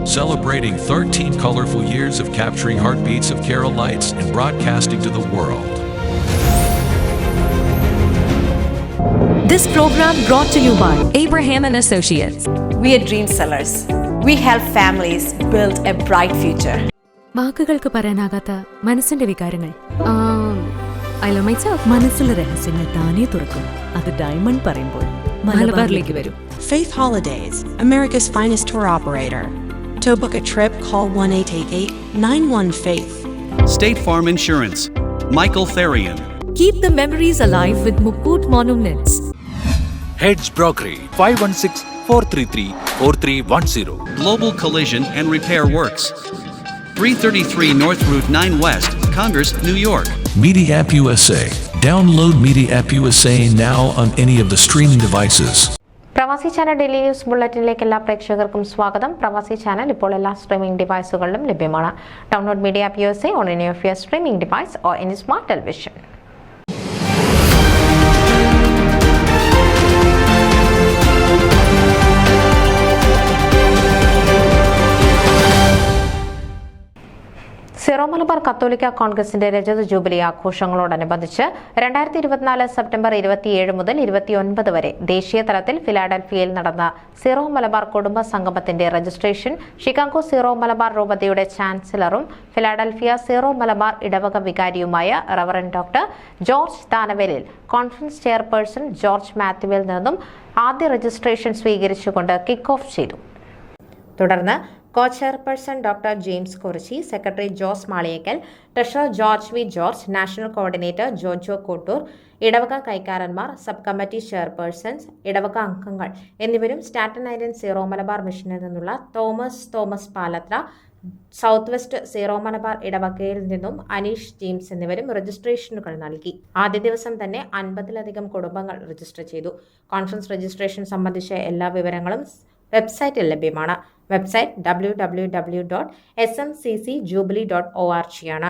celebrating 13 colorful years of capturing heartbeats of Keralites and broadcasting to the world. This program brought to you by Abraham and Associates. We are dream sellers. We help families build a bright future. വാക്കുകൾക്ക് പറയാനാകാത്ത മനസ്സിന്റെ വികാരങ്ങൾ. I love myself. മനസ്സിലെ രഹസ്യങ്ങൾ താനേ തുറക്കും. അത് diamond പറയുമ്പോൾ മലബാറിലേക്ക് വരും. Faith Holidays, America's finest tour operator. To book a trip, call 1-888-91-FAITH. State Farm Insurance, Michael Therian. Keep the memories alive with Mukut Monuments. Heads Brokery 516-433-4310. Global Collision and Repair Works, 333 North Route 9 West, Congress, New York. Media App USA. Download Media App USA now on any of the streaming devices. പ്രവാസി channel daily news ബുള്ളറ്റിനിലേക്ക് എല്ലാ പ്രേക്ഷകർക്കും സ്വാഗതം. പ്രവാസി channel ഇപ്പോൾ എല്ലാ streaming ഡിവൈസുകളിലും ലഭ്യമാണ്. Download media app USA on any of your streaming device or any smart television. Syro Malabar കത്തോലിക്ക കോൺഗ്രസിന്റെ രജത ജൂബിലി ആഘോഷങ്ങളോടനുബന്ധിച്ച് 2024 സെപ്റ്റംബർ 27 മുതൽ 29 വരെ ദേശീയ തലത്തിൽ ഫിലാഡൽഫിയയിൽ നടന്ന സിറോ മലബാർ കുടുംബ സംഗമത്തിന്റെ രജിസ്ട്രേഷൻ ഷിക്കാഗോ സിറോ മലബാർ രൂപതയുടെ ചാൻസലറും ഫിലാഡൽഫിയ സിറോ മലബാർ ഇടവക വികാരിയുമായ reverend doctor George Danavelil conference chairperson George മാത്യുവിൽ നിന്നും ആദ്യ രജിസ്ട്രേഷൻ സ്വീകരിച്ചുകൊണ്ട് കിക്ക് ഓഫ് ചെയ്തു. തുടർന്ന് co-chairperson Dr. James Korchi, Secretary Jose Maliyekkal, treasurer George V George, national coordinator Jojo Kottoor, ഇടവക കൈക്കാരന്മാർ, സബ് കമ്മിറ്റി ചെയർപേഴ്സൺസ്, ഇടവക അംഗങ്ങൾ എന്നിവരും സ്റ്റാറ്റൻ ഐലൻഡ് സീറോ മലബാർ മിഷനിൽ നിന്നുള്ള Thomas Palathra, south west zero Malabar ഇടവകയിൽ നിന്നും അനീഷ് ജെയിംസ് എന്നിവരും രജിസ്ട്രേഷനുകൾ നൽകി. ആദ്യ ദിവസം തന്നെ 50-ലധികം കുടുംബങ്ങൾ രജിസ്റ്റർ ചെയ്തു. കോൺഫറൻസ് രജിസ്ട്രേഷൻ സംബന്ധിച്ച എല്ലാ വിവരങ്ങളും വെബ്സൈറ്റിൽ ലഭ്യമാണ്. വെബ്സൈറ്റ് www.smccjubilee.org ആണ്.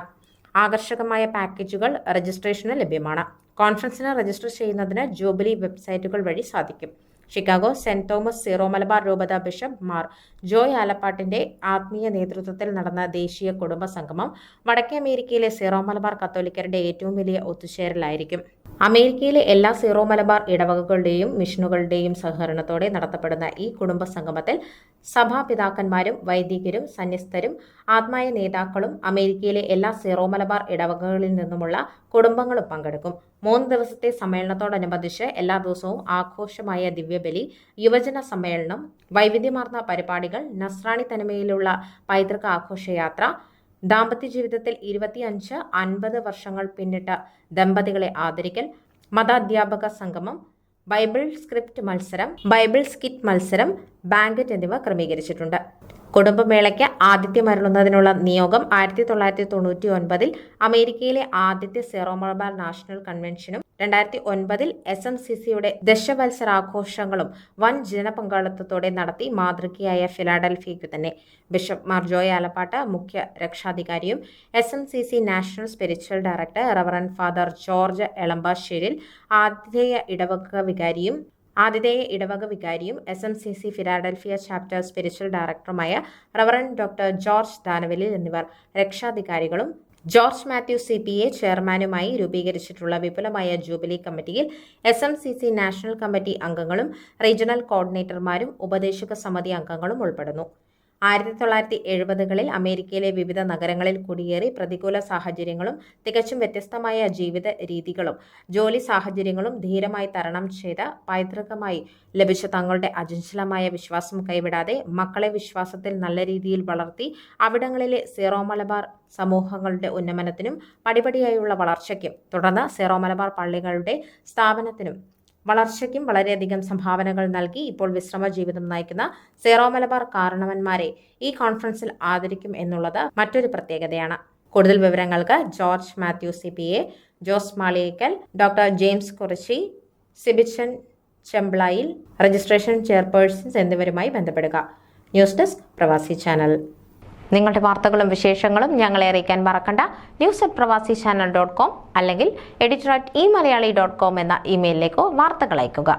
ആകർഷകമായ പാക്കേജുകൾ രജിസ്ട്രേഷന് ലഭ്യമാണ്. കോൺഫറൻസിന് രജിസ്റ്റർ ചെയ്യുന്നതിന് ജൂബിലി വെബ്സൈറ്റുകൾ വഴി സാധിക്കും. Chicago saint Thomas Syro Malabar രൂപത ബിഷപ്പ് മാർ ജോയ് ആലപ്പാട്ടിന്റെ ആത്മീയ നേതൃത്വത്തിൽ നടന്ന ദേശീയ കുടുംബ സംഗമം വടക്കേ അമേരിക്കയിലെ സീറോ മലബാർ കത്തോലിക്കരുടെ ഏറ്റവും വലിയ ഒത്തുചേരലായിരിക്കും. അമേരിക്കയിലെ എല്ലാ സീറോ മലബാർ ഇടവകകളുടെയും മിഷനുകളുടെയും സഹകരണത്തോടെ നടത്തപ്പെടുന്ന ഈ കുടുംബ സംഗമത്തിൽ സഭാപിതാക്കന്മാരും വൈദികരും സന്യസ്തരും ആത്മായ നേതാക്കളും അമേരിക്കയിലെ എല്ലാ സീറോ മലബാർ ഇടവകകളിൽ നിന്നുമുള്ള കുടുംബങ്ങളും പങ്കെടുക്കും. 3 ദിവസത്തെ സമ്മേളനത്തോടനുബന്ധിച്ച് എല്ലാ ദിവസവും ആഘോഷമായ ദിവ്യബലി, യുവജന സമ്മേളനം, വൈവിധ്യമാർന്ന പരിപാടികൾ, നസ്രാണി തനിമയിലുള്ള പൈതൃക ആഘോഷയാത്ര, ദാമ്പത്യ ജീവിതത്തിൽ 25-50 വർഷങ്ങൾ പിന്നിട്ട ദമ്പതികളെ ആദരിക്കൽ, മതാധ്യാപക സംഗമം, ബൈബിൾ സ്കിറ്റ് മത്സരം, ബാങ്കറ്റ് എന്നിവ ക്രമീകരിച്ചിട്ടുണ്ട്. കുടുംബമേളയ്ക്ക് ആതിഥ്യമരുളുന്നതിനുള്ള നിയോഗം 1999 അമേരിക്കയിലെ ആദ്യത്തെ സീറോ മലബാർ നാഷണൽ കൺവെൻഷനും 2009 SMCCയുടെ ദശവത്സരാഘോഷങ്ങളും വൻ ജനപങ്കാളിത്തത്തോടെ നടത്തി മാതൃകയായ ഫിലാഡൽഫിയയ്ക്കു തന്നെ. ബിഷപ്പ് മാർ ജോയ് ആലപ്പാട്ട് മുഖ്യ രക്ഷാധികാരിയും SMCC national spiritual director reverend father George Elampasseril ആതിഥേയ ഇടവക വികാരിയും SMCC ഫിലാഡൽഫിയ ചാപ്റ്റർ സ്പിരിച്വൽ ഡയറക്ടറുമായ റവറൻ ഡോക്ടർ ജോർജ് ദാനവേലിൽ എന്നിവർ രക്ഷാധികാരികളും ജോർജ് മാത്യു CPA ചെയർമാനുമായി രൂപീകരിച്ചിട്ടുള്ള വിപുലമായ ജൂബിലി കമ്മിറ്റിയിൽ SMCC നാഷണൽ കമ്മിറ്റി അംഗങ്ങളും റീജിയണൽ കോർഡിനേറ്റർമാരും ഉപദേശക സമിതി അംഗങ്ങളും ഉൾപ്പെടുന്നു. 1970കളിൽ അമേരിക്കയിലെ വിവിധ നഗരങ്ങളിൽ കുടിയേറി പ്രതികൂല സാഹചര്യങ്ങളും തികച്ചും വ്യത്യസ്തമായ ജീവിത രീതികളും ജോലി സാഹചര്യങ്ങളും ധീരമായി തരണം ചെയ്ത പൈതൃകമായി ലഭിച്ച തങ്ങളുടെ അചഞ്ചലമായ വിശ്വാസം കൈവിടാതെ മക്കളെ വിശ്വാസത്തിൽ നല്ല രീതിയിൽ വളർത്തി അവിടങ്ങളിലെ സീറോ മലബാർ സമൂഹങ്ങളുടെ ഉന്നമനത്തിനും പടിപടിയായുള്ള വളർച്ചയ്ക്കും തുടർന്ന് സീറോ മലബാർ പള്ളികളുടെ സ്ഥാപനത്തിനും വളർച്ചയ്ക്കും വളരെയധികം സംഭാവനകൾ നൽകി ഇപ്പോൾ വിശ്രമ ജീവിതം നയിക്കുന്ന സീറോ മലബാർ കാരണവന്മാരെ ഈ കോൺഫറൻസിൽ ആദരിക്കും എന്നുള്ളത് മറ്റൊരു പ്രത്യേകതയാണ്. കൂടുതൽ വിവരങ്ങൾക്ക് George Mathew CPA, Jose Maliyekkal, doctor James Korichi, Sibichan Chemplayil, registration chairpersons എന്നിവരുമായി ബന്ധപ്പെടുക. News desk Pravasi channel. നിങ്ങളുടെ വാർത്തകളും വിശേഷങ്ങളും ഞങ്ങളെ അറിയിക്കാൻ മറക്കണ്ട. news@pravasichannel.com അല്ലെങ്കിൽ editor@eMalayali.com എന്ന ഇമെയിലിലേക്കോ വാർത്തകൾ അയയ്ക്കുക.